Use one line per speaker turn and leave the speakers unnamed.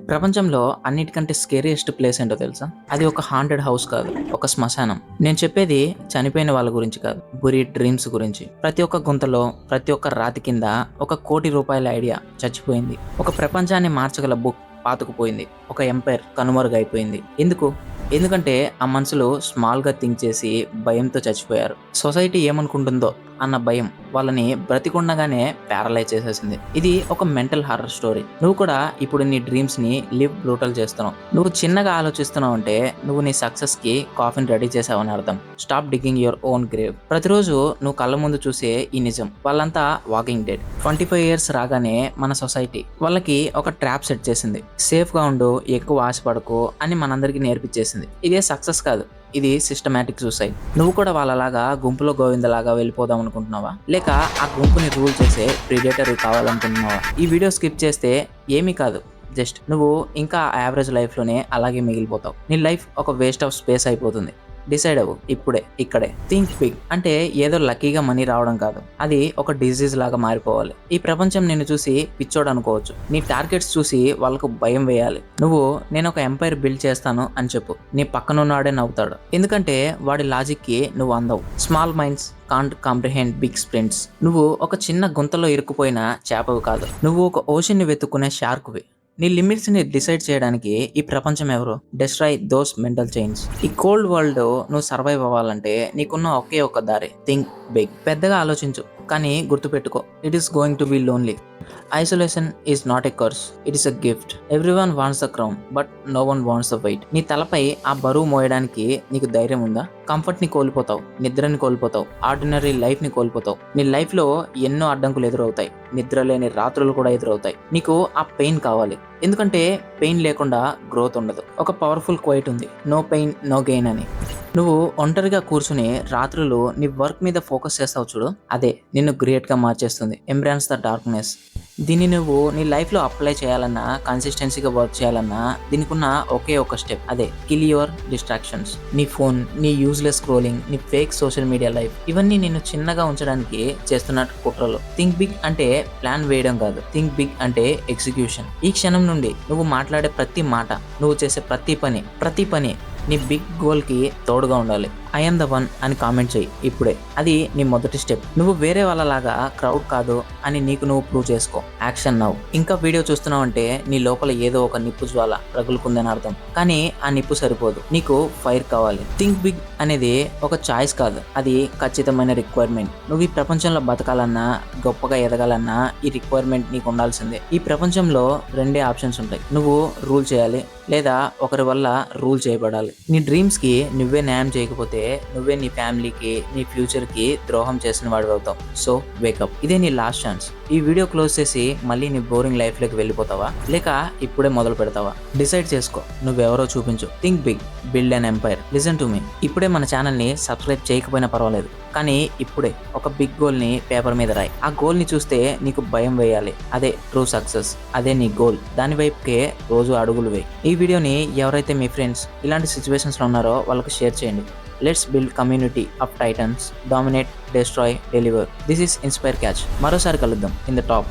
ప్రపంచంలో అన్నిటికంటే scariest place ఏంటో తెలుసా? అది ఒక హాంటెడ్ హౌస్ కాదు, ఒక శ్మశానం. నేను చెప్పేది చనిపోయిన వాళ్ళ గురించి కాదు, బురీ డ్రీమ్స్ గురించి. ప్రతి ఒక్క గుంతలో, ప్రతి ఒక్క రాతి కింద ₹1,00,00,000 ఐడియా చచ్చిపోయింది. ఒక ప్రపంచాన్ని మార్చగల బుక్ పాతుకుపోయింది. ఒక ఎంపైర్ కనుమరుగైపోయింది. ఎందుకంటే ఆ మనుషులు స్మాల్గా థింక్ చేసి భయంతో చచ్చిపోయారు. సొసైటీ ఏమనుకుంటుందో అన్న భయం వాళ్ళని బ్రతికుండగానే ప్యారలైజ్ చేసేసింది. ఇది ఒక మెంటల్ హారర్ స్టోరీ. నువ్వు కూడా ఇప్పుడు నీ డ్రీమ్స్ ని లివ్ బ్రూటల్ చేస్తున్నావు. నువ్వు చిన్నగా ఆలోచిస్తున్నావు అంటే నువ్వు నీ సక్సెస్ కి కాఫిన్ రెడీ చేసావని అర్థం. Stop digging your own grave. ప్రతిరోజు నువ్వు కళ్ళ ముందు చూసే ఈ నిజం, వాళ్ళంతా వాకింగ్ డెడ్. 25 years రాగానే మన సొసైటీ వాళ్ళకి ఒక ట్రాప్ సెట్ చేసింది. సేఫ్ గా ఉండు, ఎక్కువ ఆశపడకు అని మనందరికీ నేర్పించేసింది. ఇదే సక్సెస్ కాదు, ఇది సిస్టమాటిక్ సూసైడ్. నువ్వు కూడా వాళ్ళలాగా గుంపులో గోవిందలాగా వెళ్ళిపోదాం అనుకుంటున్నావా, లేక ఆ గుంపుని రూల్ చేసే ప్రిడేటర్ కావాలనుకుంటున్నావా? ఈ వీడియో స్కిప్ చేస్తే ఏమీ కాదు, జస్ట్ నువ్వు ఇంకా యావరేజ్ లైఫ్లోనే అలాగే మిగిలిపోతావు. నీ లైఫ్ ఒక వేస్ట్ ఆఫ్ స్పేస్ అయిపోతుంది. డిసైడ్ అవ్వు ఇప్పుడే, ఇక్కడే. థింక్ బిగ్ అంటే ఏదో లక్కీగా మనీ రావడం కాదు, అది ఒక డిజీజ్ లాగా మారిపోవాలి. ఈ ప్రపంచం నిన్ను చూసి పిచ్చోడు అనుకోవచ్చు, నీ టార్గెట్స్ చూసి వాళ్ళకు భయం వేయాలి. నువ్వు నేను ఒక ఎంపైర్ బిల్డ్ చేస్తాను అని చెప్పు, నీ పక్కనున్నాడే నవ్వుతాడు. ఎందుకంటే వాడి లాజిక్ కి నువ్వు అందవు. Small minds can't comprehend big sprints. నువ్వు ఒక చిన్న గుంతలో ఇరుక్కుపోయిన చేపవి కాదు, నువ్వు ఒక ఓషన్ ని వెతుక్కునే షార్క్వి. నీ లిమిట్స్ ని డిసైడ్ చేయడానికి ఈ ప్రపంచం ఎవరు? Destroy those mental chains. ఈ కోల్డ్ వరల్డ్ నువ్వు సర్వైవ్ అవ్వాలంటే నీకున్న ఒకే ఒక దారి, థింక్ బిగ్. పెద్దగా ఆలోచించు, కానీ గుర్తుపెట్టుకో, it is going to be lonely. Isolation is not a curse, it is a gift. Everyone wants the crown but no one wants the weight. నీ తలపై ఆ బరువు మోయడానికి నీకు ధైర్యం ఉందా? కంఫర్ట్ ని కోల్పోతావు, నిద్రని కోల్పోతావు, ఆర్డినరీ లైఫ్ ని కోల్పోతావు. నీ లైఫ్ లో ఎన్నో అడ్డంకులు ఎదురవుతాయి, నిద్ర లేని రాత్రులు కూడా ఎదురవుతాయి. నీకు ఆ పెయిన్ కావాలి, ఎందుకంటే పెయిన్ లేకుండా గ్రోత్ ఉండదు. ఒక పవర్ఫుల్ క్వైట్ ఉంది, నో పెయిన్ నో గెయిన్ అని. నువ్వు ఒంటరిగా కూర్చుని రాత్రులు నీ వర్క్ మీద ఫోకస్ చేస్తావు చూడు, అదే నిన్ను గ్రేట్గా మార్చేస్తుంది. ఎంబ్రాన్స్ ద డార్క్నెస్. దీన్ని నువ్వు నీ లైఫ్లో అప్లై చేయాలన్నా, కన్సిస్టెన్సీగా వర్క్ చేయాలన్నా దీనికి ఉన్న ఒకే ఒక స్టెప్, అదే కిల్ యువర్ డిస్ట్రాక్షన్స్. నీ ఫోన్, నీ యూజ్లెస్ స్క్రోలింగ్, నీ ఫేక్ సోషల్ మీడియా లైఫ్, ఇవన్నీ నిన్ను చిన్నగా ఉంచడానికి చేస్తున్న కుట్రలు. థింక్ బిగ్ అంటే ప్లాన్ వేయడం కాదు, థింక్ బిగ్ అంటే ఎగ్జిక్యూషన్. ఈ క్షణం నుండి నువ్వు మాట్లాడే ప్రతి మాట, నువ్వు చేసే ప్రతి పని నీ బిగ్ గోల్ కి తోడుగా ఉండాలి. ఐ యామ్ ద వన్ అని కామెంట్ చేయి ఇప్పుడే. అది నీ మొదటి స్టెప్. నువ్వు వేరే వాళ్ళలాగా క్రౌడ్ కాదు అని నీకు నువ్వు ప్రూవ్ చేసుకో. Action now. ఇంకా వీడియో చూస్తున్నావు అంటే నీ లోపల ఏదో ఒక నిప్పు జ్వాల రగులుకుందని అర్థం. కానీ ఆ నిప్పు సరిపోదు, నీకు ఫైర్ కావాలి. థింక్ బిగ్ అనేది ఒక చాయిస్ కాదు, అది ఖచ్చితమైన రిక్వైర్మెంట్. నువ్వు ఈ ప్రపంచంలో బతకాలన్నా, గొప్పగా ఎదగాలన్నా ఈ రిక్వైర్మెంట్ నీకు ఉండాల్సిందే. ఈ ప్రపంచంలో రెండే ఆప్షన్స్ ఉంటాయి, నువ్వు రూల్ చేయాలి లేదా ఒకరి వల్ల రూల్ చేయబడాలి. నీ డ్రీమ్స్ కి నువ్వే న్యాయం చేయకపోతే నువ్వే నీ ఫ్యామిలీకి, నీ ఫ్యూచర్ కి ద్రోహం చేసిన వాడు అవుతావు. So wake up. ఇదే నీ లాస్ట్ ఛాన్స్. ఈ వీడియో క్లోజ్ చేసి మళ్ళీ నీ బోరింగ్ లైఫ్ లోకి వెళ్ళిపోతావా, లేక ఇప్పుడే మొదలు పెడతావా? డిసైడ్ చేసుకో. నువ్వెవరో చూపించు. Think big, build an empire. Listen to me. ఇప్పుడే మన ఛానల్ ని సబ్స్క్రైబ్ చేయకపోయినా పర్వాలేదు, కానీ ఇప్పుడే ఒక బిగ్ గోల్ ని పేపర్ మీద రాయి. ఆ గోల్ ని చూస్తే నీకు భయం వేయాలి, అదే ట్రూ సక్సెస్. అదే నీ గోల్. దాని వైపుకే రోజు అడుగులు వేయి. ఈ వీడియోని ఎవరైతే మీ ఫ్రెండ్స్ ఇలాంటి సిచ్యువేషన్స్ లో ఉన్నారో వాళ్ళకి షేర్ చేయండి. Let's build community of Titans, dominate, destroy, deliver. This is inspire catch. మరోసారి కలుద్దాం ఇన్ ద టాప్.